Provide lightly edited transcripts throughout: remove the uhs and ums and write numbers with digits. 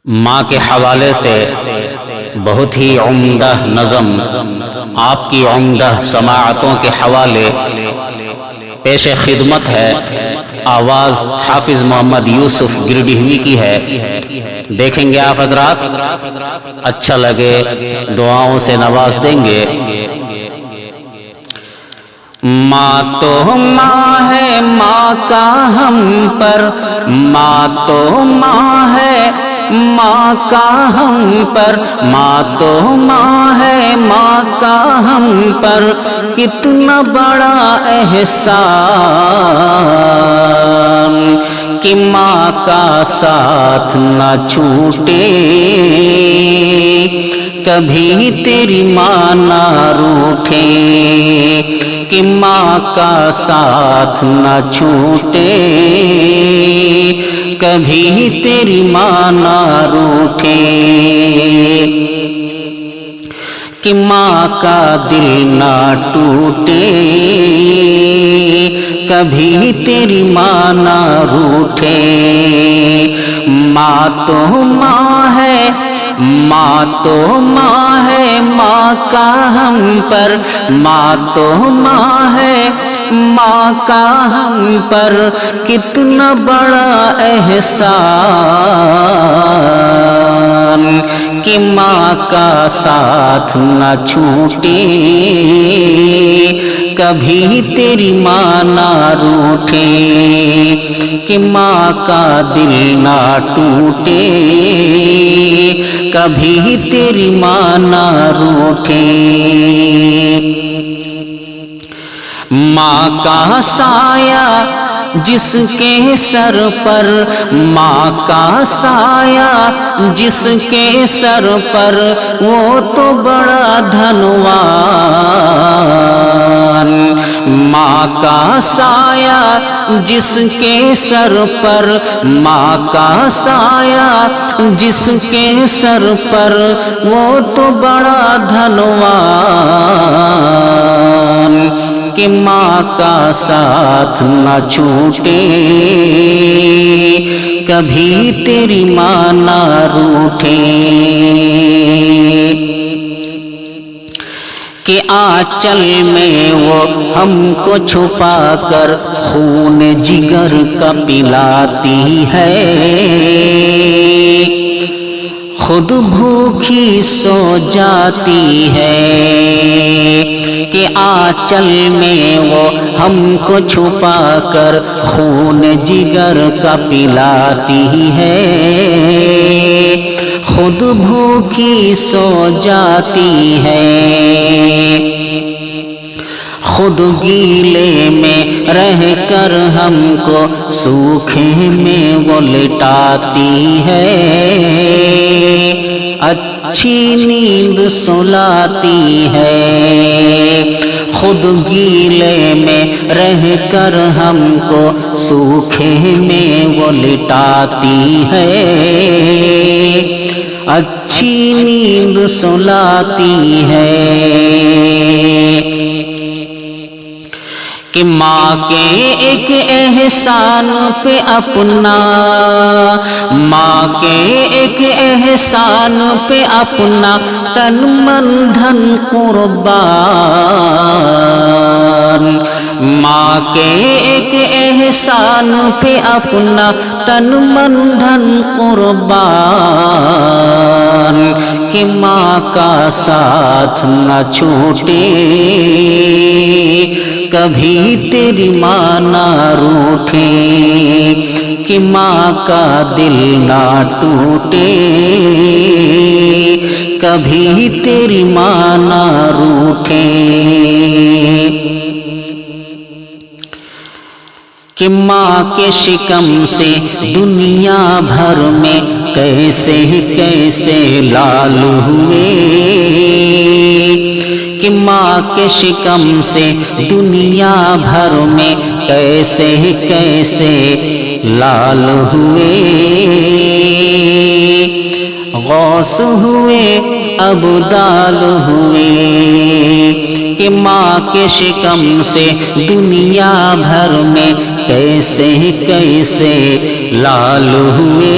ماں کے حوالے سے بہت ہی عمدہ نظم آپ کی عمدہ سماعتوں کے حوالے پیش خدمت ہے۔ آواز حافظ محمد یوسف گرڈیہوی کی ہے، دیکھیں گے آپ حضرات، اچھا لگے دعاؤں سے نواز دیں گے۔ ماں تو ماں ہے، ماں کا ہم پر، ماں تو ماں ہے، ماں کا ہم پر، ماں تو ماں ہے، ماں کا ہم پر، کتنا بڑا احسان کہ ماں کا ساتھ نہ چھوٹے، کبھی تیری ماں نہ روٹھے، کہ ماں کا ساتھ نہ چھوٹے، کبھی تیری ماں نہ روٹھے، کہ ماں کا دل نہ ٹوٹے، کبھی تیری ماں نہ روٹھے۔ ماں تو ماں ہے، ماں تو ماں ہے، ماں کا ہم پر، ماں تو ماں ہے، ماں کا ہم پر، کتنا بڑا احسان کہ ماں کا ساتھ نہ چھوٹے، کبھی تیری ماں نہ روٹھے، کہ ماں کا دل نہ ٹوٹے، کبھی تیری ماں نہ روٹھے۔ ماں کا سایہ جس کے سر پر، ماں کا سایہ جس کے سر پر، وہ تو بڑا دھنوان۔ ماں کا سایہ جس کے سر پر، ماں کا سایہ جس کے سر پر، وہ تو بڑا دھنوان کہ ماں کا ساتھ نہ چھوٹے، کبھی تیری ماں نہ روٹھے، کہ آنچل میں وہ ہم کو چھپا کر خون جگر کا پلاتی ہے، خود بھوکھی سو جاتی ہے، کہ آنچل میں وہ ہم کو چھپا کر خون جگر کا پلاتی ہے، خود بھوکی سو جاتی ہے، خود گیلے میں رہ کر ہم کو سوکھے میں وہ لٹاتی ہے، اچھی نیند سلاتی ہے، خود گیلے میں رہ کر ہم کو سوکھے میں وہ لٹاتی ہے، اچھی نیند سلاتی ہے، کہ ماں کے ایک احسان پہ اپنا، ماں کے ایک احسان پہ اپنا تن من دھن قربان، ماں کے ایک احسان پہ اپنا تن من دھن قربان، کہ ماں کا ساتھ نہ چھوٹے، کبھی تیری ماں نہ روٹھے، کہ ماں کا دل نہ ٹوٹے، کبھی تیری ماں نہ روٹھے، کہ ماں کے شکم سے دنیا بھر میں کیسے کیسے لال ہوئے، کہ ماں کے شکم سے دنیا بھر میں کیسے کیسے لال ہوئے، غوث ہوئے ابدال ہوئے، کہ ماں کے شکم سے دنیا بھر میں کیسے کیسے لال ہوئے،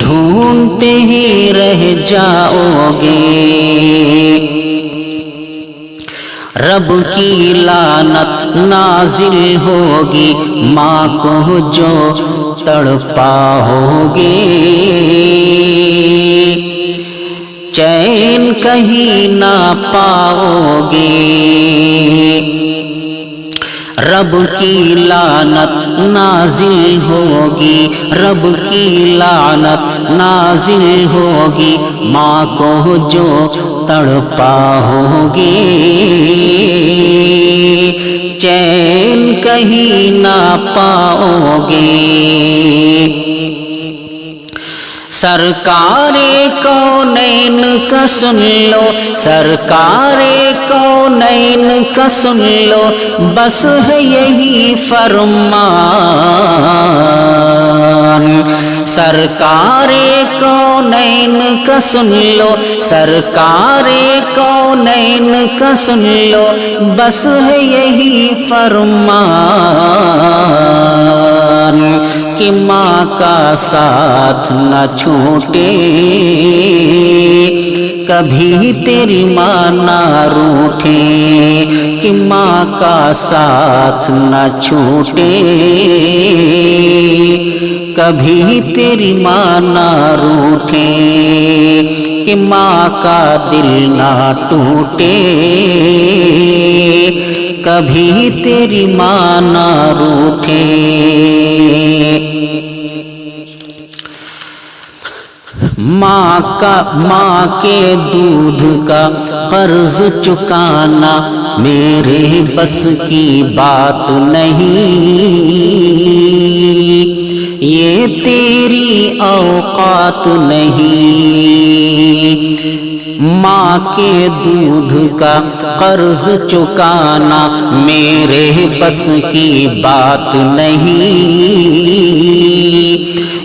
ڈھونڈتے ہی رہ جاؤگے، رب کی لعنت نازل ہوگی ماں کو جو تڑپاؤگے، چین کہیں نہ پاؤگے، رب کی لعنت نازل ہوگی، رب کی لعنت نازل ہوگی ماں کو جو تڑپاؤگے، چین کہیں نہ پاؤگے۔ سرکار کونین کا سن لو، سرکار کونین کا سن لو، بس ہے یہی فرمان، سرکار کونین کا سن لو، سرکار کونین کا سن لو، بس ہے یہی فرمان کہ ماں کا ساتھ نہ چھوٹے، کبھی تیری ماں نہ روٹھے، کہ ماں کا ساتھ نہ چھوٹے، کبھی تیری ماں نہ روٹھے، کہ ماں کا دل نہ ٹوٹے، کبھی تیری ماں نہ روٹھے۔ ماں کے دودھ کا قرض چکانا میرے بس کی بات نہیں، یہ تیری اوقات نہیں، ماں کے دودھ کا قرض چکانا میرے بس کی بات نہیں،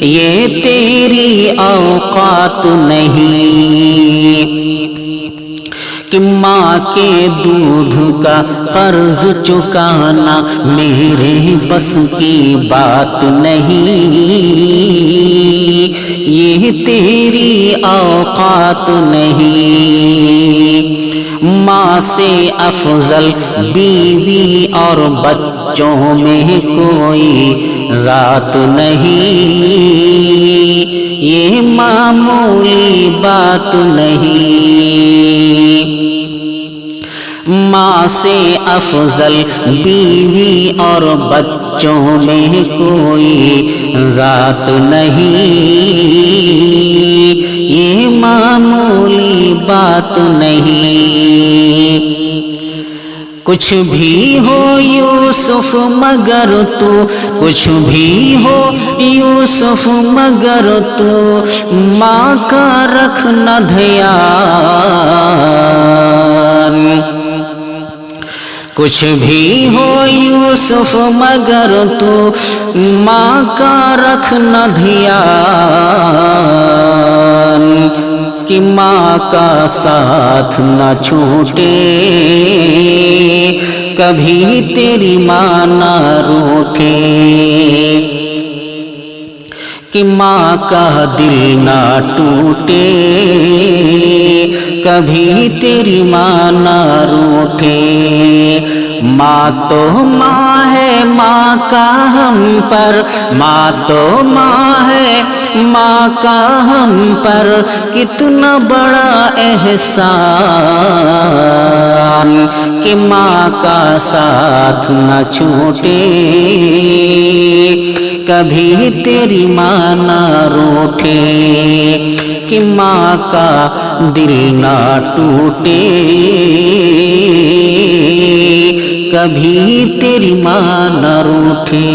یہ تیری اوقات نہیں، کہ ماں کے دودھ کا قرض چکانا میرے بس کی بات نہیں، یہ تیری اوقات نہیں، ماں سے افضل بیوی اور بچوں میں کوئی ذات نہیں، یہ معمولی بات نہیں، ماں سے افضل بیوی اور بچوں میں کوئی ذات نہیں، یہ معمولی بات نہیں، کچھ بھی ہو یوسف مگر تو، کچھ بھی ہو یوسف مگر تو ماں کا رکھنا دھیان، کچھ بھی ہو یوسف مگر تو ماں کا رکھنا دھیان، کہ ماں کا ساتھ نہ چھوٹے، کبھی تیری ماں نہ روٹھے، کہ ماں کا دل نہ ٹوٹے، کبھی تیری ماں نہ روٹھے، ماں تو ماں ہے ماں کا ہم پر، ماں تو ماں ہے ماں کا ہم پر کتنا بڑا احسان، کہ ماں کا ساتھ نہ چھوٹے، کبھی تیری ماں نہ روٹھے، کہ ماں کا دل نہ ٹوٹے، کبھی تیری ماں نہ روٹھے۔